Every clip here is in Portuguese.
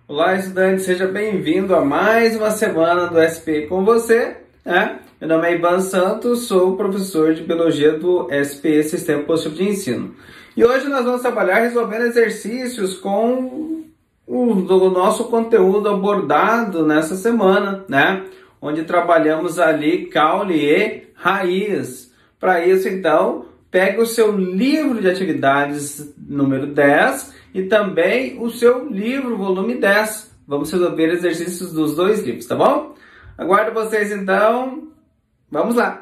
Olá, estudante, seja bem-vindo a mais uma semana do SPI com você, né? Meu nome é Ivan Santos, sou professor de Biologia do SPI, Sistema Positivo de Ensino. E hoje nós vamos trabalhar resolvendo exercícios com o nosso conteúdo abordado nessa semana, né? Onde trabalhamos ali caule e raiz. Para isso, então, pegue o seu livro de atividades número 10 e também o seu livro volume 10. Vamos resolver exercícios dos dois livros, tá bom? Aguardo vocês então. Vamos lá!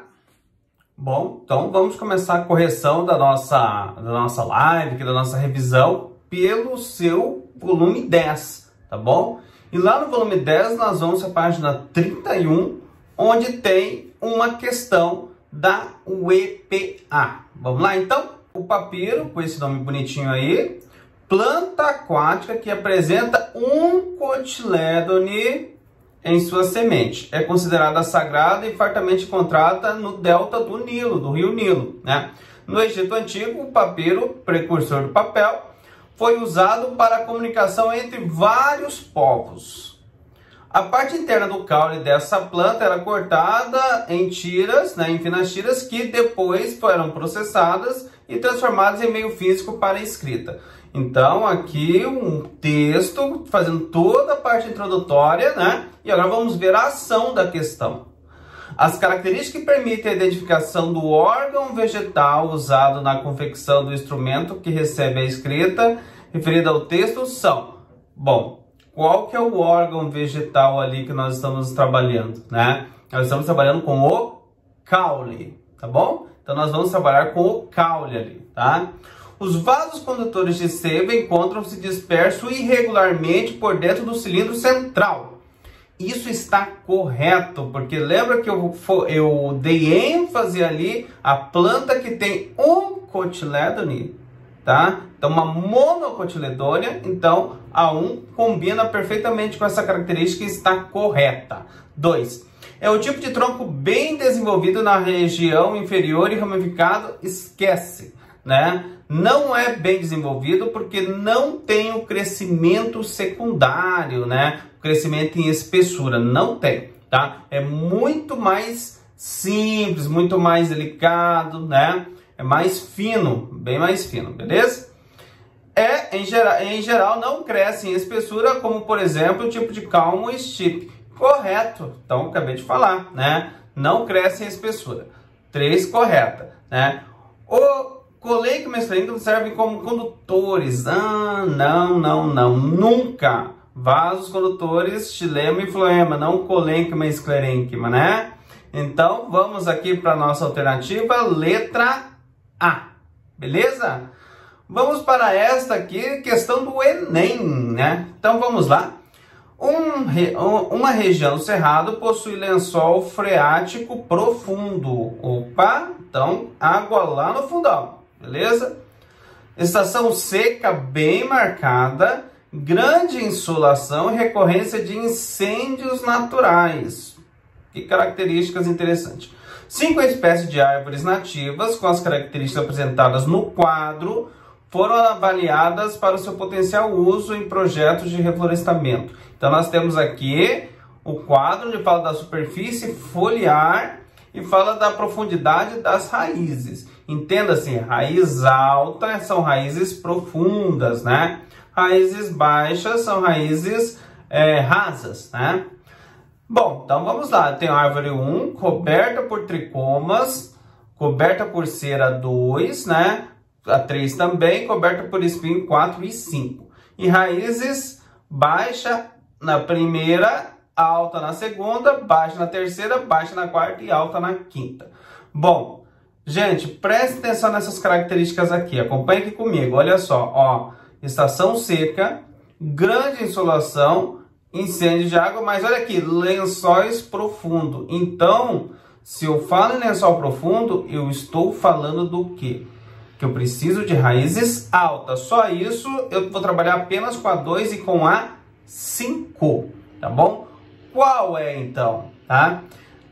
Bom, então vamos começar a correção da nossa live, da nossa revisão, pelo seu volume 10, tá bom? E lá no volume 10 nós vamos à página 31, onde tem uma questão da UEPA. Vamos lá então? O papiro, com esse nome bonitinho aí, planta aquática que apresenta um cotilédone em sua semente. É considerada sagrada e fartamente encontrada no delta do Nilo, do rio Nilo, né? No Egito Antigo, o papiro, precursor do papel, foi usado para a comunicação entre vários povos. A parte interna do caule dessa planta era cortada em tiras, né, em finas tiras, que depois foram processadas e transformadas em meio físico para a escrita. Então, aqui um texto fazendo toda a parte introdutória, né? E agora vamos ver a ação da questão. As características que permitem a identificação do órgão vegetal usado na confecção do instrumento que recebe a escrita referida ao texto são, bom, qual que é o órgão vegetal ali que nós estamos trabalhando, né? Nós estamos trabalhando com o caule, tá bom? Então, nós vamos trabalhar com o caule ali, tá? Os vasos condutores de seiva encontram-se dispersos irregularmente por dentro do cilindro central. Isso está correto, porque lembra que eu dei ênfase ali à planta que tem um cotilédone, tá? Então, uma monocotiledônia, então a 1 combina perfeitamente com essa característica e está correta. 2. É o tipo de tronco bem desenvolvido na região inferior e ramificado, esquece, né? Não é bem desenvolvido porque não tem o crescimento secundário, né? O crescimento em espessura, não tem, tá? É muito mais simples, muito mais delicado, né? É mais fino, bem mais fino, beleza? Em geral, não cresce em espessura, como, por exemplo, o tipo de calmo stipe. Correto, então acabei de falar, né? Não cresce em espessura. 3, correta, né? O coleico e mesclênquico servem como condutores. Não, nunca. Vasos condutores, xilema e floema, não colênquima e esclerênquima, né? Então, vamos aqui para a nossa alternativa, letra A, beleza? Vamos para esta aqui, questão do Enem, né? Então, vamos lá. Uma região do cerrado possui lençol freático profundo. Opa, então, água lá no fundão. Beleza? Estação seca bem marcada, grande insolação e recorrência de incêndios naturais. Que características interessantes. 5 espécies de árvores nativas, com as características apresentadas no quadro, foram avaliadas para o seu potencial uso em projetos de reflorestamento. Então, nós temos aqui o quadro onde fala da superfície foliar e fala da profundidade das raízes. Entenda-se, raiz alta são raízes profundas, né? Raízes baixas são raízes rasas, né? Bom, então vamos lá. Tem a árvore 1, coberta por tricomas, coberta por cera 2, né? A 3 também, coberta por espinho 4 e 5. E raízes baixa na primeira, alta na segunda, baixa na terceira, baixa na quarta e alta na quinta. Bom, gente, preste atenção nessas características aqui. Acompanhe aqui comigo. Olha só, ó. Estação seca, grande insolação, incêndio de água, mas olha aqui, lençóis profundo. Então, se eu falo em lençol profundo, eu estou falando do quê? Que eu preciso de raízes altas. Só isso, eu vou trabalhar apenas com a 2 e com a 5, tá bom? Qual é, então, tá?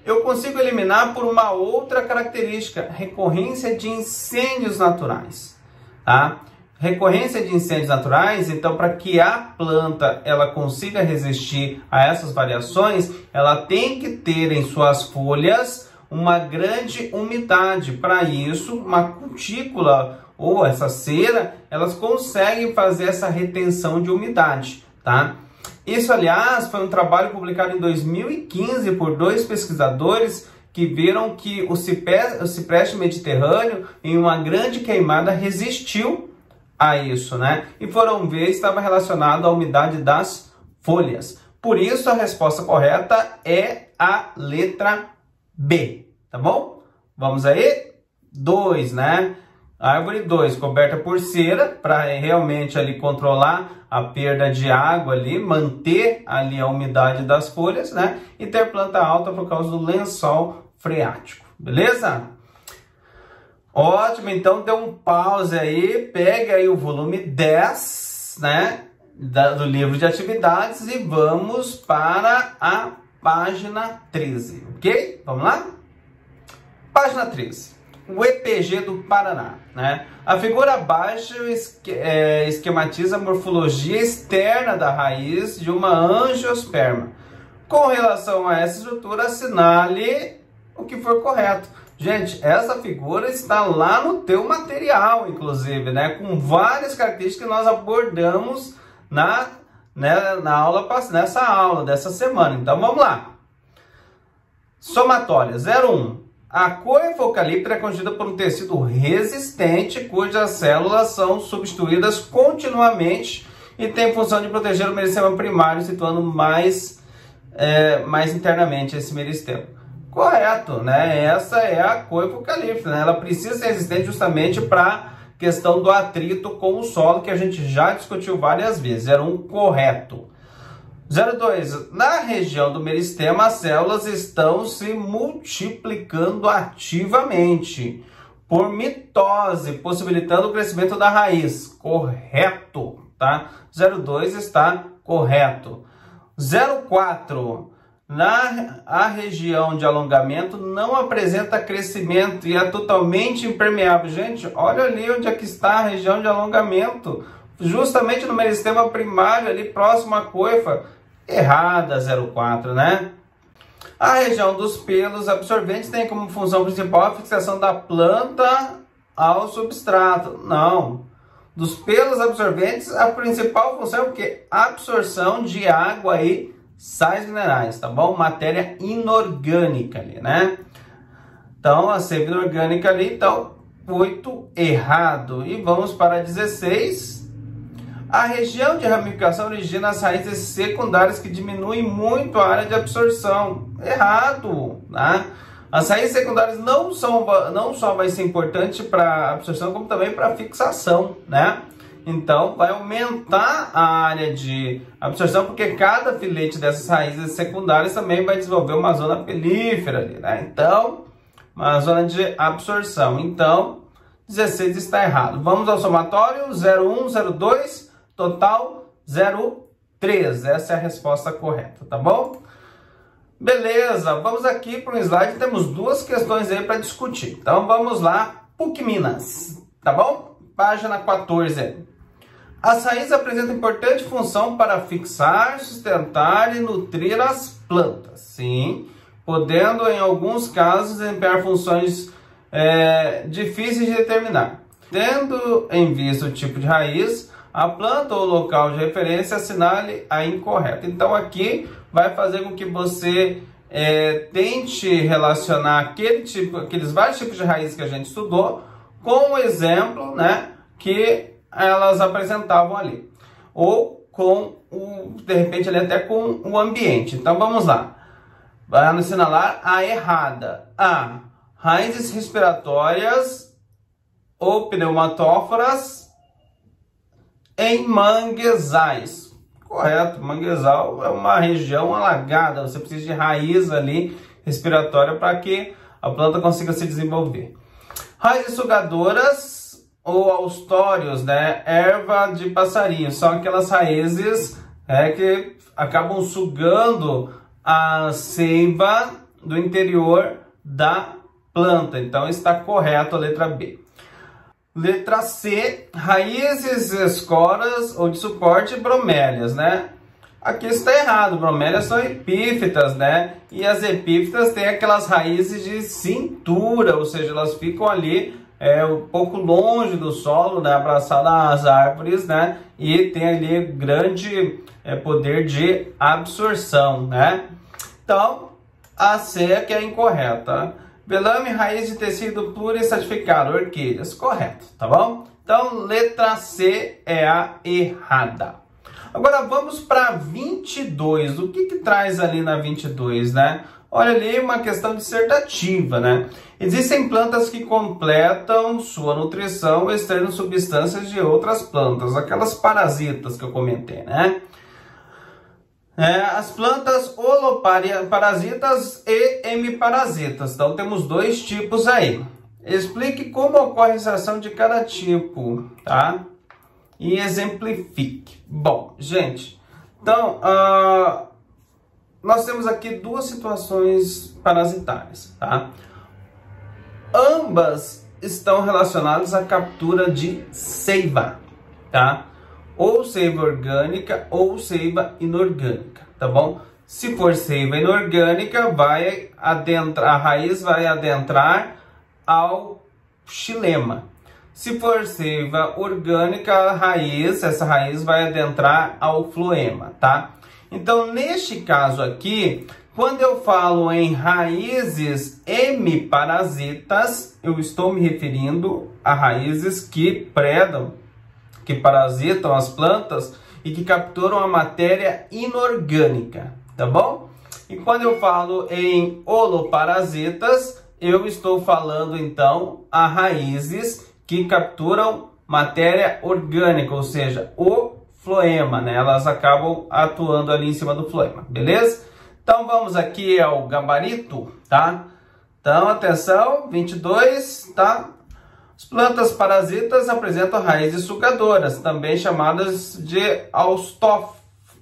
Eu consigo eliminar por uma outra característica, recorrência de incêndios naturais, tá? recorrência de incêndios naturais, então para que a planta ela consiga resistir a essas variações, ela tem que ter em suas folhas uma grande umidade. Para isso, uma cutícula ou essa cera, elas conseguem fazer essa retenção de umidade, tá? Isso, aliás, foi um trabalho publicado em 2015 por 2 pesquisadores que viram que o cipreste mediterrâneo, em uma grande queimada, resistiu a isso, né? E foram ver se estava relacionado à umidade das folhas. Por isso, a resposta correta é a letra B, tá bom? Vamos aí? 2, né? Árvore 2, coberta por cera, para realmente ali controlar a perda de água ali, manter ali a umidade das folhas, né? E ter planta alta por causa do lençol freático, beleza? Ótimo, então dê um pause aí, pega aí o volume 10, né? Do livro de atividades e vamos para a página 13, ok? Vamos lá? Página 13. O EPG do Paraná, né? A figura abaixo esquematiza a morfologia externa da raiz de uma angiosperma. Com relação a essa estrutura, assinale o que for correto. Gente, essa figura está lá no teu material, inclusive, né? Com várias características que nós abordamos nessa aula dessa semana. Então, vamos lá. Somatória 01. A coifa eucalipto é constituída por um tecido resistente, cujas células são substituídas continuamente e tem função de proteger o meristema primário, situando mais internamente esse meristema. Correto, né? Essa é a coifa eucalipto, né? Ela precisa ser resistente justamente para a questão do atrito com o solo, que a gente já discutiu várias vezes. Era um correto. 02. Na região do meristema, as células estão se multiplicando ativamente por mitose, possibilitando o crescimento da raiz. Correto, tá? 02 está correto. 04. A região de alongamento não apresenta crescimento e é totalmente impermeável. Gente, olha ali onde é que está a região de alongamento. Justamente no meristema primário, ali próximo à coifa. Errada, 04, né? A região dos pelos absorventes tem como função principal a fixação da planta ao substrato. Não. Dos pelos absorventes, a principal função é o quê? Absorção de água e sais minerais, tá bom? Matéria inorgânica ali, né? Então, a seiva inorgânica ali, então, 8, errado. E vamos para 16. A região de ramificação origina as raízes secundárias que diminuem muito a área de absorção. Errado, né? As raízes secundárias não só vai ser importante para absorção, como também para fixação, né? Então, vai aumentar a área de absorção, porque cada filete dessas raízes secundárias também vai desenvolver uma zona pelífera ali, né? Então, uma zona de absorção. Então, 16 está errado. Vamos ao somatório, 01, 02... Total 03, essa é a resposta correta, tá bom? Beleza, vamos aqui para um slide, temos 2 questões aí para discutir. Então vamos lá, PUC Minas, tá bom? Página 14. As raízes apresentam importante função para fixar, sustentar e nutrir as plantas, sim, podendo em alguns casos desempenhar funções difíceis de determinar. Tendo em vista o tipo de raiz, a planta ou local de referência, assinale a incorreta. Então aqui vai fazer com que você tente relacionar aqueles vários tipos de raiz que a gente estudou com o exemplo, né, que elas apresentavam ali. Ou com de repente ali até com o ambiente. Então vamos lá. Vai assinalar a errada. A. Raízes respiratórias ou pneumatóforas em manguezais. Correto, manguezal é uma região alagada, você precisa de raiz ali respiratória para que a planta consiga se desenvolver. Raízes sugadoras ou austórios, né? Erva de passarinho, são aquelas raízes que acabam sugando a seiva do interior da planta. Então está correto a letra B. Letra C, raízes, escoras ou de suporte bromélias, né? Aqui está errado, bromélias são epífitas, né? E as epífitas têm aquelas raízes de cintura, ou seja, elas ficam ali um pouco longe do solo, né? Abraçadas às árvores, né? E tem ali grande poder de absorção, né? Então, a C é que é incorreta. Velame, raiz de tecido pluriestratificado, orquídeas, correto, tá bom? Então, letra C é a errada. Agora vamos para 22. O que traz ali na 22, né? Olha ali uma questão dissertativa, né? Existem plantas que completam sua nutrição extraindo substâncias de outras plantas, aquelas parasitas que eu comentei, né? As plantas holoparasitas e hemiparasitas. Então temos dois tipos aí. Explique como ocorre a extração de cada tipo, tá? E exemplifique. Bom, gente, então nós temos aqui duas situações parasitárias, tá? Ambas estão relacionadas à captura de seiva, tá? Ou seiva orgânica ou seiva inorgânica, tá bom? Se for seiva inorgânica, a raiz vai adentrar ao xilema. Se for seiva orgânica, essa raiz vai adentrar ao floema, tá? Então, neste caso aqui, quando eu falo em raízes hemiparasitas, eu estou me referindo a raízes que predam, que parasitam as plantas e que capturam a matéria inorgânica, tá bom? E quando eu falo em holoparasitas, eu estou falando então a raízes que capturam matéria orgânica, ou seja, o floema, né? Elas acabam atuando ali em cima do floema, beleza? Então vamos aqui ao gabarito, tá? Então atenção, 22, tá? As plantas parasitas apresentam raízes sugadoras, também chamadas de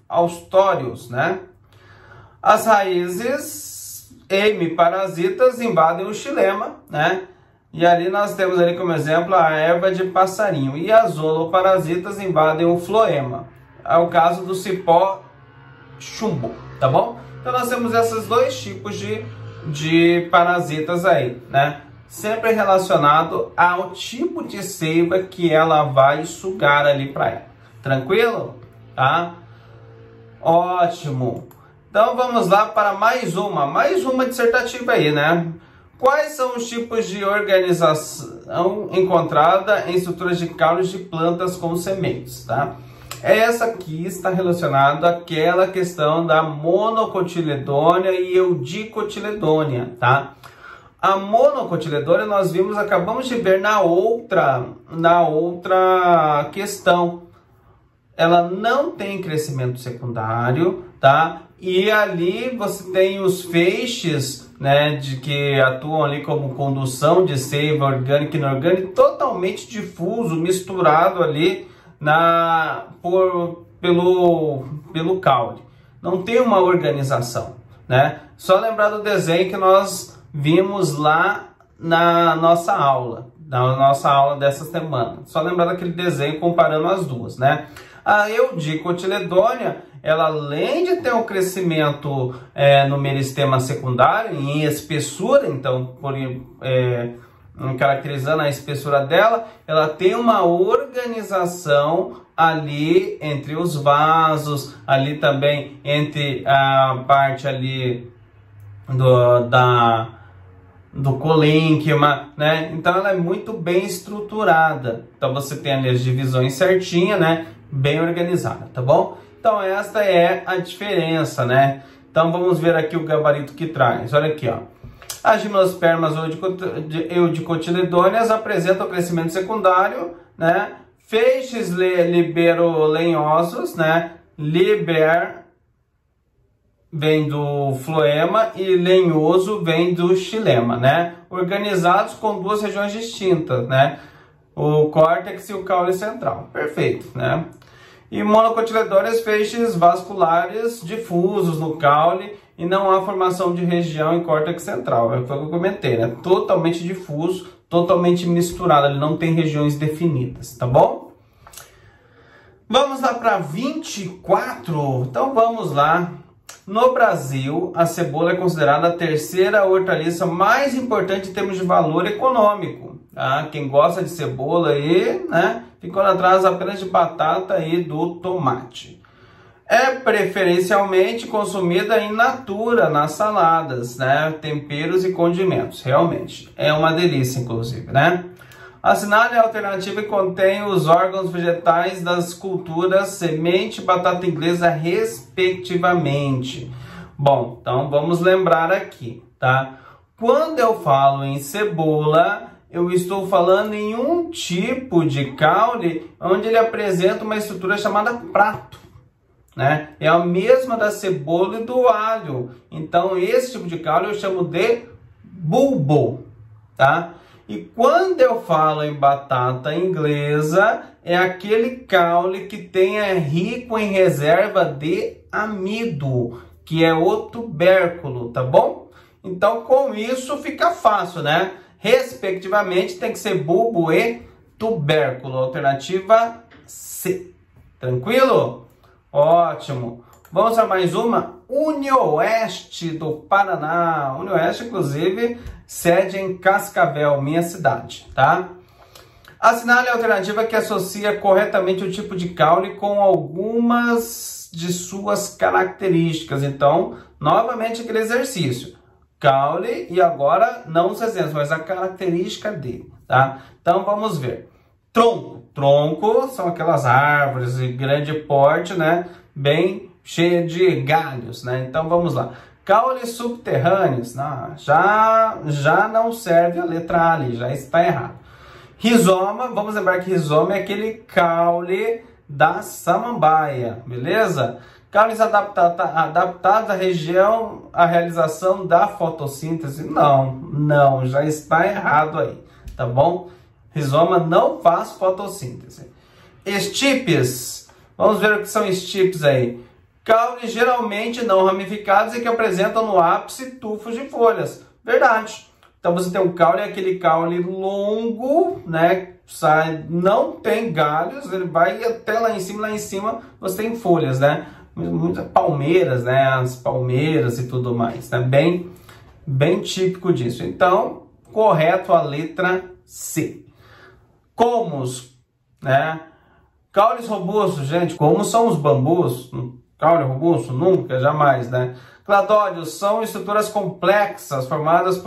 austórios, né? As raízes hemiparasitas invadem o xilema, né? E ali nós temos ali como exemplo a erva de passarinho. E as holoparasitas invadem o floema. É o caso do cipó chumbo, tá bom? Então nós temos esses dois tipos de parasitas aí, né? Sempre relacionado ao tipo de seiva que ela vai sugar ali para ela. Tranquilo? Tá? Ótimo. Então vamos lá para mais uma dissertativa aí, né? Quais são os tipos de organização encontrada em estruturas de caules de plantas com sementes, tá? Essa aqui está relacionada àquela questão da monocotiledônia e eudicotiledônia, tá? A monocotiledônia nós acabamos de ver na outra questão. Ela não tem crescimento secundário, tá? E ali você tem os feixes, né, que atuam ali como condução de seiva orgânica e inorgânica, totalmente difuso, misturado ali pelo caule. Não tem uma organização, né? Só lembrar do desenho que nós vimos lá na nossa aula dessa semana. Só lembrar daquele desenho comparando as duas, né? A eudicotiledônia, ela além de ter um crescimento no meristema secundário, em espessura, então, caracterizando a espessura dela, ela tem uma organização ali entre os vasos, ali também entre a parte ali do colênquima, né? Então ela é muito bem estruturada. Então você tem ali as divisões certinhas, né? Bem organizada, tá bom? Então esta é a diferença, né? Então vamos ver aqui o gabarito que traz. Olha aqui, ó. As gimnospermas eudicotiledôneas apresentam crescimento secundário, né? Feixes liberolenhosos, né? Liber vem do floema e lenhoso vem do xilema, né? Organizados com duas regiões distintas, né? O córtex e o caule central. Perfeito, né? E monocotiledôneas, feixes vasculares difusos no caule e não há formação de região em córtex central. É o que eu comentei, né? Totalmente difuso, totalmente misturado, ele não tem regiões definidas, tá bom? Vamos lá para 24, então vamos lá. No Brasil, a cebola é considerada a terceira hortaliça mais importante em termos de valor econômico. Tá? Quem gosta de cebola aí, né, ficou atrás apenas de batata e do tomate. É preferencialmente consumida in natura, nas saladas, né, temperos e condimentos. Realmente, é uma delícia, inclusive, né? A cinária é alternativa e contém os órgãos vegetais das culturas semente e batata inglesa, respectivamente. Bom, então vamos lembrar aqui, tá? Quando eu falo em cebola, eu estou falando em um tipo de caule onde ele apresenta uma estrutura chamada prato, né? É a mesma da cebola e do alho. Então, esse tipo de caule eu chamo de bulbo, tá? E quando eu falo em batata inglesa, é aquele caule que é rico em reserva de amido, que é o tubérculo, tá bom? Então, com isso fica fácil, né? Respectivamente, tem que ser bulbo e tubérculo. Alternativa C. Tranquilo? Ótimo. Vamos para mais uma. Unioeste do Paraná. Unioeste, inclusive, sede em Cascavel, minha cidade, tá? Assinale a alternativa que associa corretamente o tipo de caule com algumas de suas características. Então, novamente aquele exercício. Caule e agora não os exemplos, mas a característica dele, tá? Então, vamos ver. Tronco. Tronco são aquelas árvores de grande porte, né? Bem cheia de galhos, né? Então, vamos lá. Caules subterrâneos, não, já não serve a letra A ali, já está errado. Rizoma, vamos lembrar que rizoma é aquele caule da samambaia, beleza? Caules adaptados à região, à realização da fotossíntese, não, já está errado aí, tá bom? Rizoma não faz fotossíntese. Estipes, vamos ver o que são estipes aí. Caules geralmente não ramificados e que apresentam no ápice tufos de folhas. Verdade. Então você tem um caule, aquele caule longo, né? Não tem galhos, ele vai até lá em cima você tem folhas, né? Muitas palmeiras, né? As palmeiras e tudo mais, né? Bem típico disso. Então, correto a letra C. Colmos, né? Caules robustos, gente, como são os bambus? Caule robusto? Nunca, jamais, né? Cladódios são estruturas complexas formadas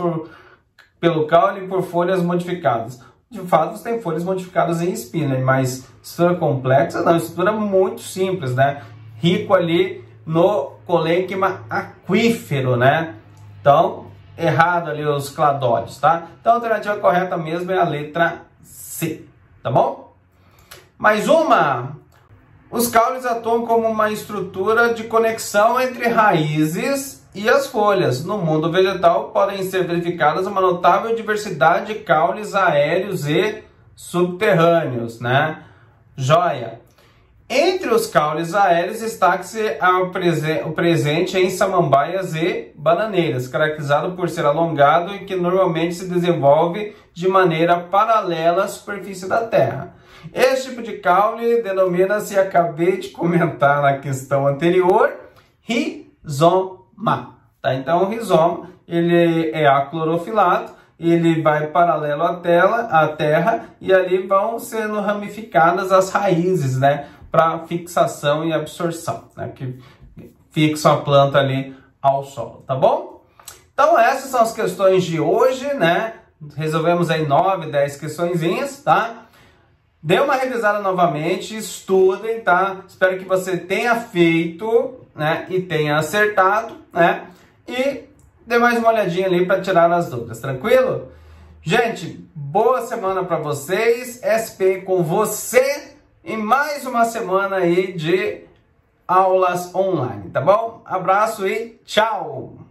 pelo caule e por folhas modificadas. De fato, você tem folhas modificadas em espina, mas estrutura complexa não, estrutura muito simples, né? Rico ali no colênquima aquífero, né? Então, errado ali os cladódios, tá? Então, a alternativa correta mesmo é a letra C, tá bom? Mais uma! Os caules atuam como uma estrutura de conexão entre raízes e as folhas. No mundo vegetal podem ser verificadas uma notável diversidade de caules aéreos e subterrâneos, né? Joia! Entre os caules aéreos destaca-se o presente em samambaias e bananeiras, caracterizado por ser alongado e que normalmente se desenvolve de maneira paralela à superfície da terra. Este tipo de caule denomina-se, acabei de comentar na questão anterior, rizoma. Tá? Então, o rizoma ele é aclorofilado, ele vai paralelo à terra e ali vão sendo ramificadas as raízes, né? Para fixação e absorção, né? Que fixam a planta ali ao solo, tá bom? Então, essas são as questões de hoje, né? Resolvemos aí 9, 10 questõezinhas, tá? Dê uma revisada novamente, estudem, tá? Espero que você tenha feito, né? E tenha acertado, né? E dê mais uma olhadinha ali para tirar as dúvidas, tranquilo? Gente, boa semana para vocês, SP com você e mais uma semana aí de aulas online, tá bom? Abraço e tchau!